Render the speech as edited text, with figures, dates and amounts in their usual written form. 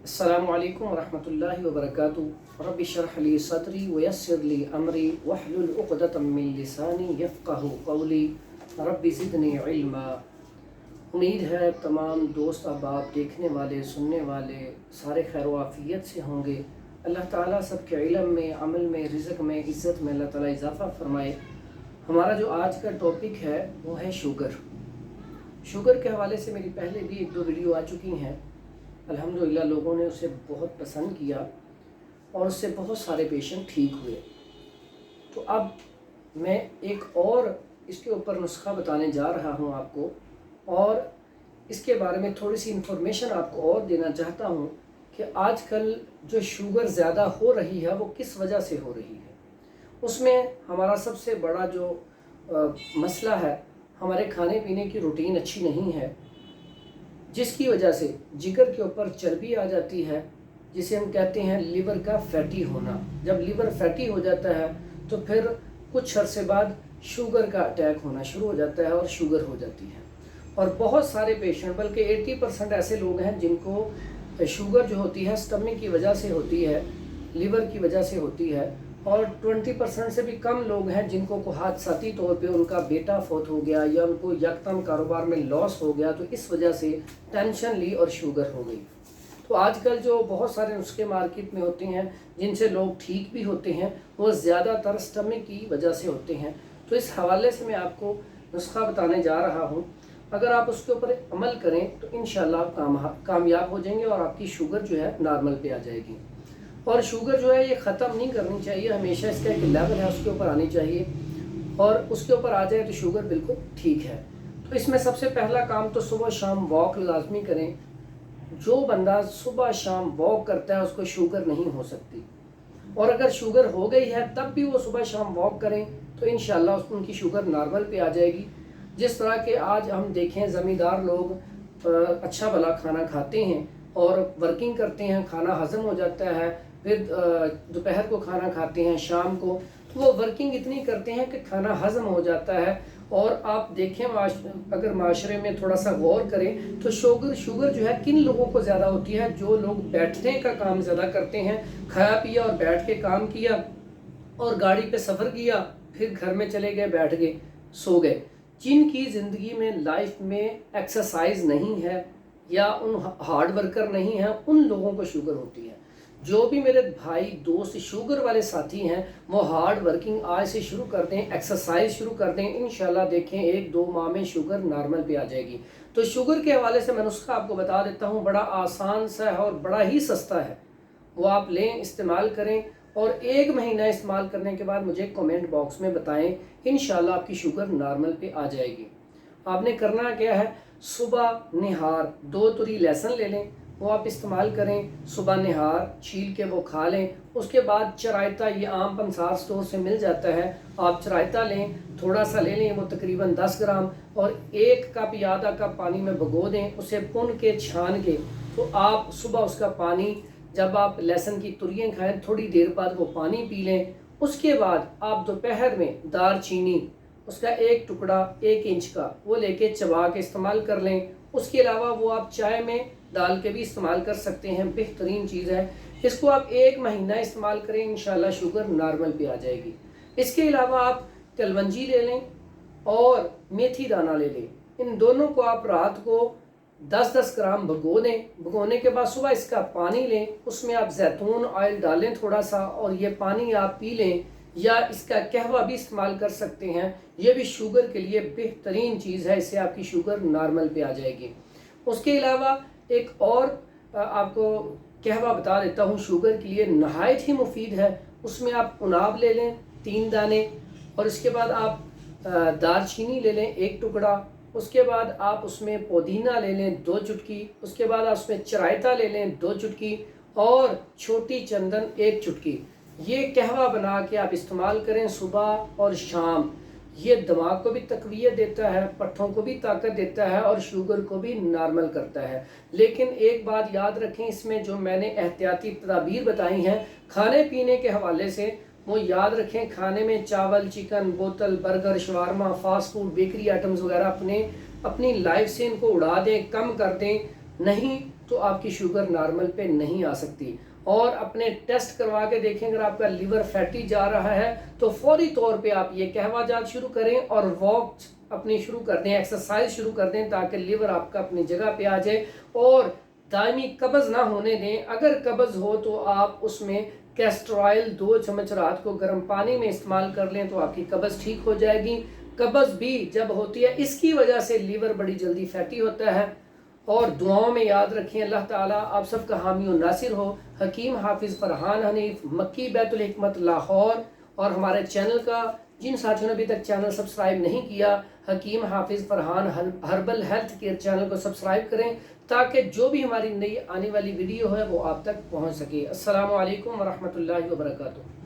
अस्सलामुअलैकुम वरहमतुल्लाहि वबरकातुहू रब्बि इश्रह ली सदरी वयस्सिर ली अमरी वहलुल उक़दतम मिन लिसानी यफ़क़हू क़ौली रब्बि ज़िदनी इल्मा। उम्मीद है तमाम दोस्त अहबाब देखने वाले सुनने वाले सारे खैर व आफ़ियत से होंगे। अल्लाह ताला सबके इल्म में, अमल में, रिज़्क़ में, इज़्ज़त में अल्लाह ताला इजाफ़ा फ़रमाए। हमारा जो आज का टॉपिक है वो है शुगर। शुगर के हवाले से मेरी पहले भी एक दो वीडियो आ चुकी हैं। अल्हम्दुलिल्लाह लोगों ने उसे बहुत पसंद किया और उससे बहुत सारे पेशेंट ठीक हुए। तो अब मैं एक और इसके ऊपर नुस्खा बताने जा रहा हूं आपको, और इसके बारे में थोड़ी सी इन्फॉर्मेशन आपको और देना चाहता हूं कि आजकल जो शुगर ज़्यादा हो रही है वो किस वजह से हो रही है। उसमें हमारा सबसे बड़ा जो मसला है, हमारे खाने पीने की रूटीन अच्छी नहीं है, जिसकी वजह से जिगर के ऊपर चर्बी आ जाती है, जिसे हम कहते हैं लीवर का फैटी होना। जब लीवर फैटी हो जाता है तो फिर कुछ अरसे बाद शुगर का अटैक होना शुरू हो जाता है और शुगर हो जाती है। और बहुत सारे पेशेंट, बल्कि 80% ऐसे लोग हैं जिनको शुगर जो होती है स्टमक की वजह से होती है, लीवर की वजह से होती है, और 20% से भी कम लोग हैं जिनको को हादसाती तौर पे उनका बेटा फौत हो गया या उनको यकदम कारोबार में लॉस हो गया, तो इस वजह से टेंशन ली और शुगर हो गई। तो आजकल जो बहुत सारे नुस्खे मार्केट में होते हैं जिनसे लोग ठीक भी होते हैं, वो ज़्यादातर स्टमक की वजह से होते हैं। तो इस हवाले से मैं आपको नुस्खा बताने जा रहा हूँ। अगर आप उसके ऊपर अमल करें तो इंशाल्लाह आप कामयाब हो जाएंगे और आपकी शुगर जो है नॉर्मल पे आ जाएगी। और शुगर जो है ये ख़त्म नहीं करनी चाहिए, हमेशा इसका एक लेवल है उसके ऊपर आनी चाहिए, और उसके ऊपर आ जाए तो शुगर बिल्कुल ठीक है। तो इसमें सबसे पहला काम तो सुबह शाम वॉक लाजमी करें। जो बंदा सुबह शाम वॉक करता है उसको शुगर नहीं हो सकती, और अगर शुगर हो गई है तब भी वो सुबह शाम वॉक करें तो इंशाल्लाह उनकी शुगर नॉर्मल पे आ जाएगी। जिस तरह के आज हम देखें ज़मींदार लोग अच्छा भला खाना खाते हैं और वर्किंग करते हैं, खाना हज़म हो जाता है, फिर दोपहर को खाना खाते हैं, शाम को, तो वो वर्किंग इतनी करते हैं कि खाना हज़म हो जाता है। और आप देखें अगर माशरे में थोड़ा सा गौर करें तो शुगर जो है किन लोगों को ज़्यादा होती है, जो लोग बैठने का काम ज़्यादा करते हैं, खाया पिया और बैठ के काम किया और गाड़ी पे सफ़र किया, फिर घर में चले गए, बैठ गए, सो गए। जिनकी ज़िंदगी में लाइफ में एक्सरसाइज नहीं है या उन हार्ड वर्कर नहीं है, उन लोगों को शुगर होती है। जो भी मेरे भाई दोस्त शुगर वाले साथी हैं वो हार्ड वर्किंग आज से शुरू कर दें, एक्सरसाइज शुरू कर दें, इंशाल्लाह देखें 1-2 माह में शुगर नॉर्मल पे आ जाएगी। तो शुगर के हवाले से मैं नुस्खा आपको बता देता हूँ, बड़ा आसान सा है और बड़ा ही सस्ता है। वो आप लें, इस्तेमाल करें, और 1 महीना इस्तेमाल करने के बाद मुझे कमेंट बॉक्स में बताएं, इंशाल्लाह आपकी शुगर नॉर्मल पे आ जाएगी। आपने करना क्या है, सुबह निहार 2 तुरी लहसुन ले लें, वो आप इस्तेमाल करें। सुबह निहार छील के वो खा लें। उसके बाद चरायता, ये आम पंसार स्टोर से मिल जाता है, आप चरायता लें, थोड़ा सा ले लें, वो तकरीबन 10 ग्राम, और 1 कप या आधा कप पानी में भिगो दें, उसे पुन के छान के। तो आप सुबह उसका पानी, जब आप लहसुन की तुरियाँ खाएं थोड़ी देर बाद वो पानी पी लें। उसके बाद आप दोपहर में दारचीनी, उसका 1 टुकड़ा 1 इंच का, वो लेके चबा के इस्तेमाल कर लें। उसके अलावा वो आप चाय में डाल के भी इस्तेमाल कर सकते हैं, बेहतरीन चीज़ है। इसको आप 1 महीना इस्तेमाल करें, इंशाल्लाह शुगर नॉर्मल पे आ जाएगी। इसके अलावा आप कलवंजी ले लें और मेथी दाना ले लें। इन दोनों को आप रात को 10-10 ग्राम भिगो दें। भिगोने के बाद सुबह इसका पानी लें, उसमें आप जैतून ऑयल डालें थोड़ा सा, और ये पानी आप पी लें, या इसका कहवा भी इस्तेमाल कर सकते हैं। ये भी शुगर के लिए बेहतरीन चीज़ है, इससे आपकी शुगर नॉर्मल पे आ जाएगी। उसके अलावा एक और आपको कहवा बता देता हूँ, शुगर के लिए नहायत ही मुफीद है। उसमें आप उनाब ले लें 3 दाने, और इसके बाद आप दालचीनी ले लें 1 टुकड़ा। उसके बाद आप उसमें पुदीना ले लें 2 चुटकी। उसके बाद आप उसमें चरायता ले लें 2 चुटकी, और छोटी चंदन 1 चुटकी। ये कहवा बना के आप इस्तेमाल करें सुबह और शाम। ये दिमाग को भी तकवीत देता है, पट्ठों को भी ताकत देता है, और शुगर को भी नॉर्मल करता है। लेकिन एक बात याद रखें, इसमें जो मैंने एहतियाती तदाबीर बताई हैं खाने पीने के हवाले से, वो याद रखें। खाने में चावल, चिकन, बोतल, burger, shawarma, fast food, bakery items वगैरह अपनी लाइफ से इनको उड़ा दें, कम कर दें। नहीं تو آپ کی شوگر نارمل پہ نہیں آ سکتی. اور اپنے ٹیسٹ کروا کے دیکھیں، اگر آپ کا لیور فیٹی جا رہا ہے تو فوری طور پہ آپ یہ قہوہ جات شروع کریں اور واک اپنی شروع کر دیں، ایکسرسائز شروع کر دیں، تاکہ لیور آپ کا اپنی جگہ پہ آ جائے. اور دائمی قبض نہ ہونے دیں. اگر قبض ہو تو آپ اس میں کیسٹر آئل 2 چمچ رات کو گرم پانی میں استعمال کر لیں تو آپ کی قبض ٹھیک ہو جائے گی. قبض بھی جب ہوتی ہے اس کی وجہ سے لیور بڑی جلدی فیٹی ہوتا ہے. اور دعاؤں میں یاد رکھیں، اللہ تعالیٰ آپ سب کا حامی و ناصر ہو. حکیم حافظ فرحان حنیف، مکی بیت الحکمت لاہور. اور ہمارے چینل کا جن ساتھیوں نے ابھی تک چینل سبسکرائب نہیں کیا، حکیم حافظ Farhan herbal health care channel کو سبسکرائب کریں تاکہ جو بھی ہماری نئی آنے والی ویڈیو ہے وہ آپ تک پہنچ سکے. السلام علیکم ورحمۃ اللہ وبرکاتہ.